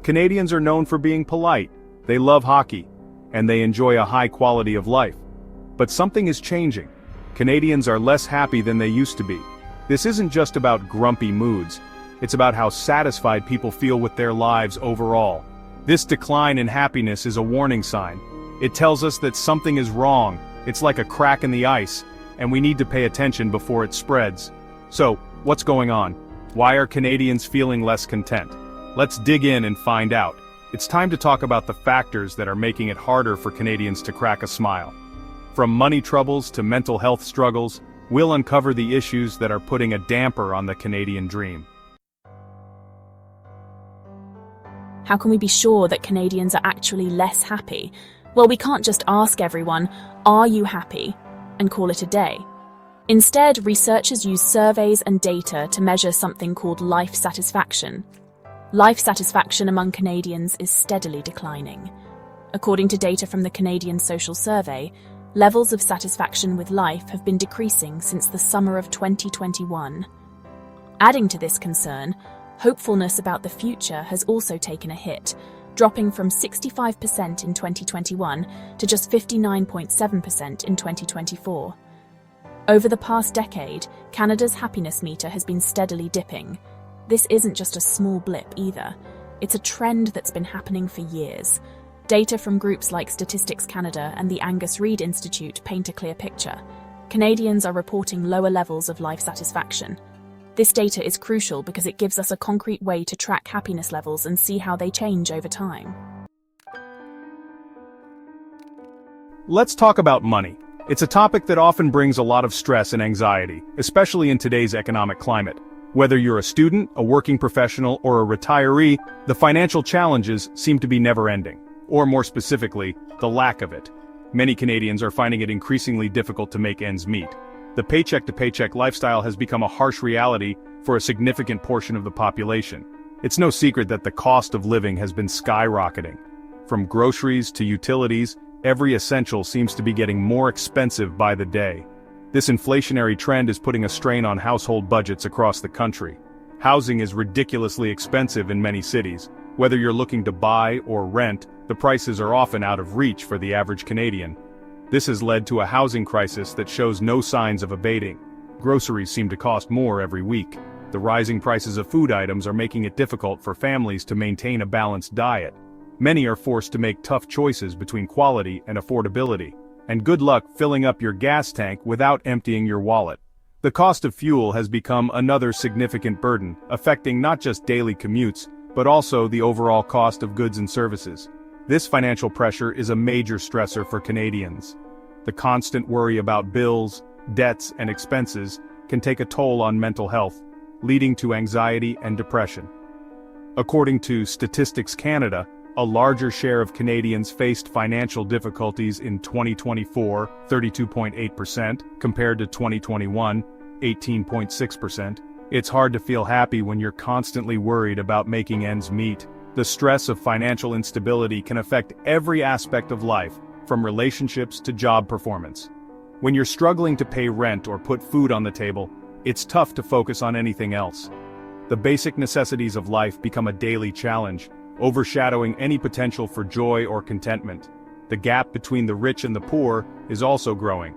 Canadians are known for being polite, they love hockey, and they enjoy a high quality of life. But something is changing. Canadians are less happy than they used to be. This isn't just about grumpy moods, it's about how satisfied people feel with their lives overall. This decline in happiness is a warning sign. It tells us that something is wrong, it's like a crack in the ice, and we need to pay attention before it spreads. So, what's going on? Why are Canadians feeling less content? Let's dig in and find out. It's time to talk about the factors that are making it harder for Canadians to crack a smile. From money troubles to mental health struggles, we'll uncover the issues that are putting a damper on the Canadian dream. How can we be sure that Canadians are actually less happy? Well, we can't just ask everyone, "Are you happy?" and call it a day. Instead, researchers use surveys and data to measure something called life satisfaction. Life satisfaction among Canadians is steadily declining. According to data from the Canadian Social Survey, levels of satisfaction with life have been decreasing since the summer of 2021. Adding to this concern, hopefulness about the future has also taken a hit, dropping from 65% in 2021 to just 59.7% in 2024. Over the past decade, Canada's happiness meter has been steadily dipping. This isn't just a small blip either. It's a trend that's been happening for years. Data from groups like Statistics Canada and the Angus Reid Institute paint a clear picture. Canadians are reporting lower levels of life satisfaction. This data is crucial because it gives us a concrete way to track happiness levels and see how they change over time. Let's talk about money. It's a topic that often brings a lot of stress and anxiety, especially in today's economic climate. Whether you're a student, a working professional, or a retiree, the financial challenges seem to be never-ending. Or more specifically, the lack of it. Many Canadians are finding it increasingly difficult to make ends meet. The paycheck-to-paycheck lifestyle has become a harsh reality for a significant portion of the population. It's no secret that the cost of living has been skyrocketing. From groceries to utilities, every essential seems to be getting more expensive by the day. This inflationary trend is putting a strain on household budgets across the country. Housing is ridiculously expensive in many cities. Whether you're looking to buy or rent, the prices are often out of reach for the average Canadian. This has led to a housing crisis that shows no signs of abating. Groceries seem to cost more every week. The rising prices of food items are making it difficult for families to maintain a balanced diet. Many are forced to make tough choices between quality and affordability. And good luck filling up your gas tank without emptying your wallet. The cost of fuel has become another significant burden, affecting not just daily commutes, but also the overall cost of goods and services. This financial pressure is a major stressor for Canadians. The constant worry about bills, debts, and expenses can take a toll on mental health, leading to anxiety and depression. According to Statistics Canada, a larger share of Canadians faced financial difficulties in 2024, 32.8%, compared to 2021, 18.6%. It's hard to feel happy when you're constantly worried about making ends meet. The stress of financial instability can affect every aspect of life, from relationships to job performance. When you're struggling to pay rent or put food on the table, it's tough to focus on anything else. The basic necessities of life become a daily challenge, overshadowing any potential for joy or contentment. The gap between the rich and the poor is also growing.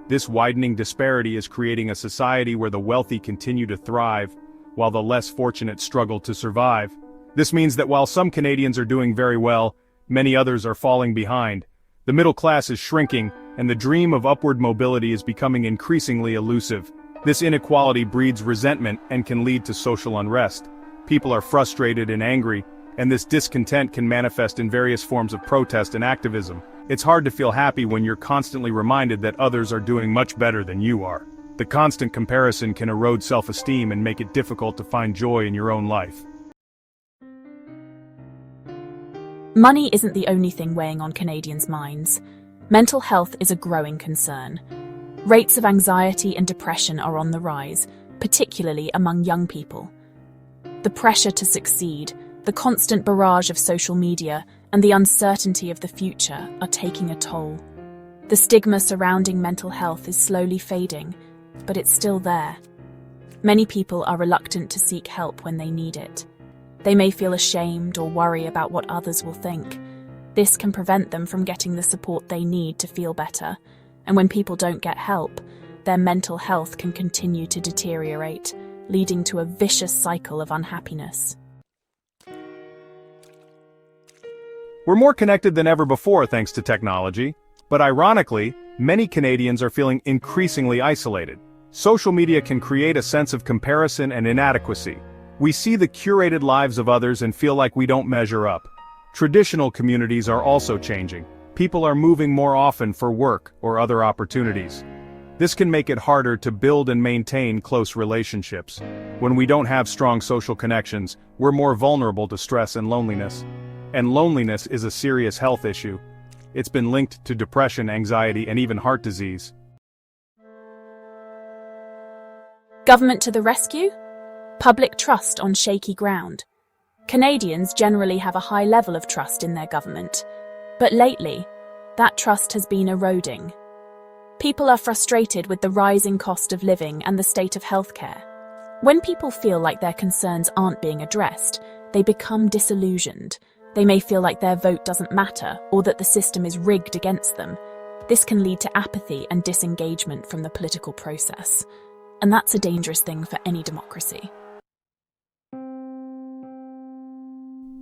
This widening disparity is creating a society where the wealthy continue to thrive, while the less fortunate struggle to survive. This means that while some Canadians are doing very well, many others are falling behind. The middle class is shrinking, and the dream of upward mobility is becoming increasingly elusive. This inequality breeds resentment and can lead to social unrest. People are frustrated and angry, and this discontent can manifest in various forms of protest and activism. It's hard to feel happy when you're constantly reminded that others are doing much better than you are. The constant comparison can erode self-esteem and make it difficult to find joy in your own life. Money isn't the only thing weighing on Canadians' minds. Mental health is a growing concern. Rates of anxiety and depression are on the rise, particularly among young people. The pressure to succeed, the constant barrage of social media, and the uncertainty of the future are taking a toll. The stigma surrounding mental health is slowly fading, but it's still there. Many people are reluctant to seek help when they need it. They may feel ashamed or worry about what others will think. This can prevent them from getting the support they need to feel better, and when people don't get help, their mental health can continue to deteriorate, leading to a vicious cycle of unhappiness. We're more connected than ever before thanks to technology, but ironically, many Canadians are feeling increasingly isolated. Social media can create a sense of comparison and inadequacy. We see the curated lives of others and feel like we don't measure up. Traditional communities are also changing. People are moving more often for work or other opportunities. This can make it harder to build and maintain close relationships. When we don't have strong social connections, we're more vulnerable to stress and loneliness. And loneliness is a serious health issue. It's been linked to depression, anxiety, and even heart disease. Government to the rescue? Public trust on shaky ground. Canadians generally have a high level of trust in their government, but lately, that trust has been eroding. People are frustrated with the rising cost of living and the state of healthcare. When people feel like their concerns aren't being addressed, they become disillusioned. They may feel like their vote doesn't matter or that the system is rigged against them. This can lead to apathy and disengagement from the political process. And that's a dangerous thing for any democracy.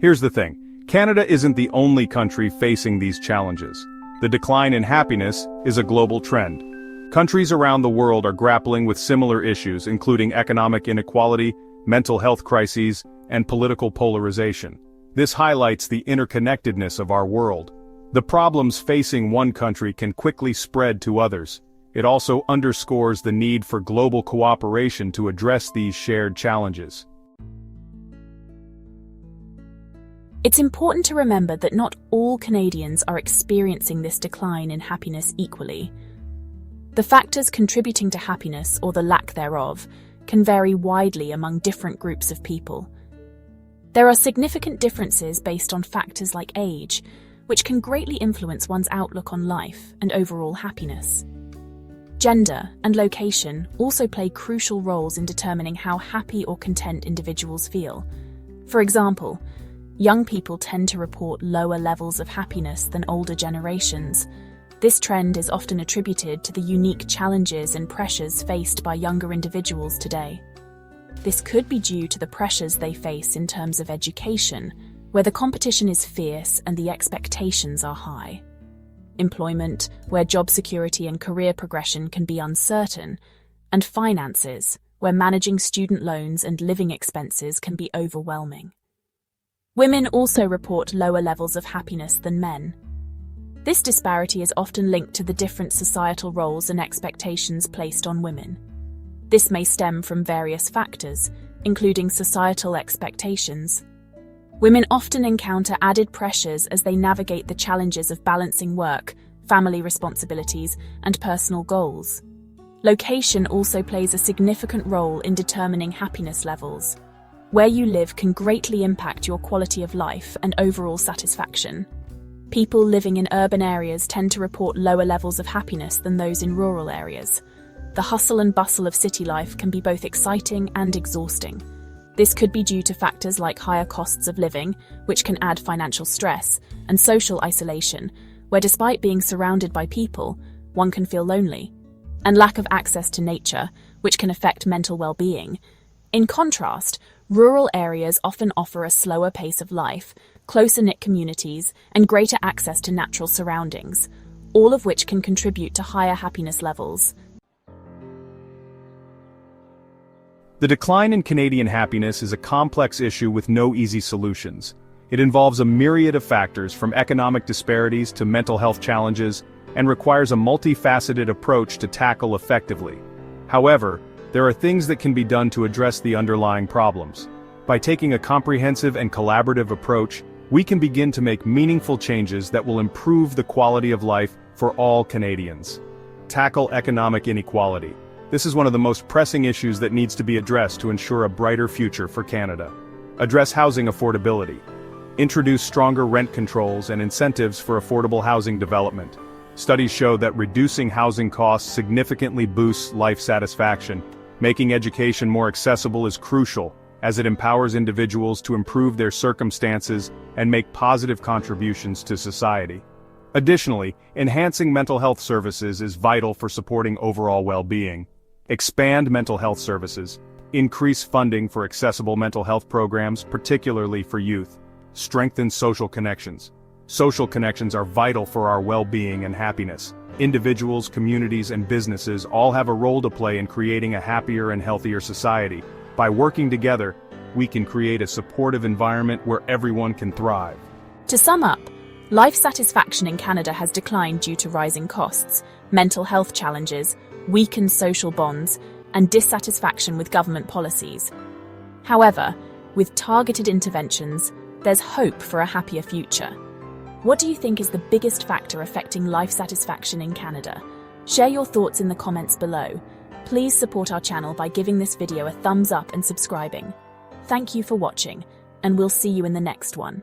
Here's the thing. Canada isn't the only country facing these challenges. The decline in happiness is a global trend. Countries around the world are grappling with similar issues, including economic inequality, mental health crises, and political polarization. This highlights the interconnectedness of our world. The problems facing one country can quickly spread to others. It also underscores the need for global cooperation to address these shared challenges. It's important to remember that not all Canadians are experiencing this decline in happiness equally. The factors contributing to happiness, or the lack thereof, can vary widely among different groups of people. There are significant differences based on factors like age, which can greatly influence one's outlook on life and overall happiness. Gender and location also play crucial roles in determining how happy or content individuals feel. For example, young people tend to report lower levels of happiness than older generations. This trend is often attributed to the unique challenges and pressures faced by younger individuals today. This could be due to the pressures they face in terms of education, where the competition is fierce and the expectations are high. Employment, where job security and career progression can be uncertain, and finances, where managing student loans and living expenses can be overwhelming. Women also report lower levels of happiness than men. This disparity is often linked to the different societal roles and expectations placed on women. This may stem from various factors, including societal expectations. Women often encounter added pressures as they navigate the challenges of balancing work, family responsibilities, and personal goals. Location also plays a significant role in determining happiness levels. Where you live can greatly impact your quality of life and overall satisfaction. People living in urban areas tend to report lower levels of happiness than those in rural areas. The hustle and bustle of city life can be both exciting and exhausting. This could be due to factors like higher costs of living, which can add financial stress, and social isolation, where despite being surrounded by people, one can feel lonely, and lack of access to nature, which can affect mental well-being. In contrast, rural areas often offer a slower pace of life, closer-knit communities, and greater access to natural surroundings, all of which can contribute to higher happiness levels. The decline in Canadian happiness is a complex issue with no easy solutions. It involves a myriad of factors from economic disparities to mental health challenges, and requires a multifaceted approach to tackle effectively. However, there are things that can be done to address the underlying problems. By taking a comprehensive and collaborative approach, we can begin to make meaningful changes that will improve the quality of life for all Canadians. Tackle economic inequality. This is one of the most pressing issues that needs to be addressed to ensure a brighter future for Canada. Address housing affordability. Introduce stronger rent controls and incentives for affordable housing development. Studies show that reducing housing costs significantly boosts life satisfaction. Making education more accessible is crucial. as it empowers individuals to improve their circumstances and make positive contributions to society. Additionally, enhancing mental health services is vital for supporting overall well-being. Expand mental health services. Increase funding for accessible mental health programs, particularly for youth. Strengthen social connections. Social connections are vital for our well-being and happiness. Individuals, communities, and businesses all have a role to play in creating a happier and healthier society. By working together, we can create a supportive environment where everyone can thrive. To sum up, life satisfaction in Canada has declined due to rising costs, mental health challenges, weakened social bonds, and dissatisfaction with government policies. However, with targeted interventions, there's hope for a happier future. What do you think is the biggest factor affecting life satisfaction in Canada? Share your thoughts in the comments below. Please support our channel by giving this video a thumbs up and subscribing. Thank you for watching, and we'll see you in the next one.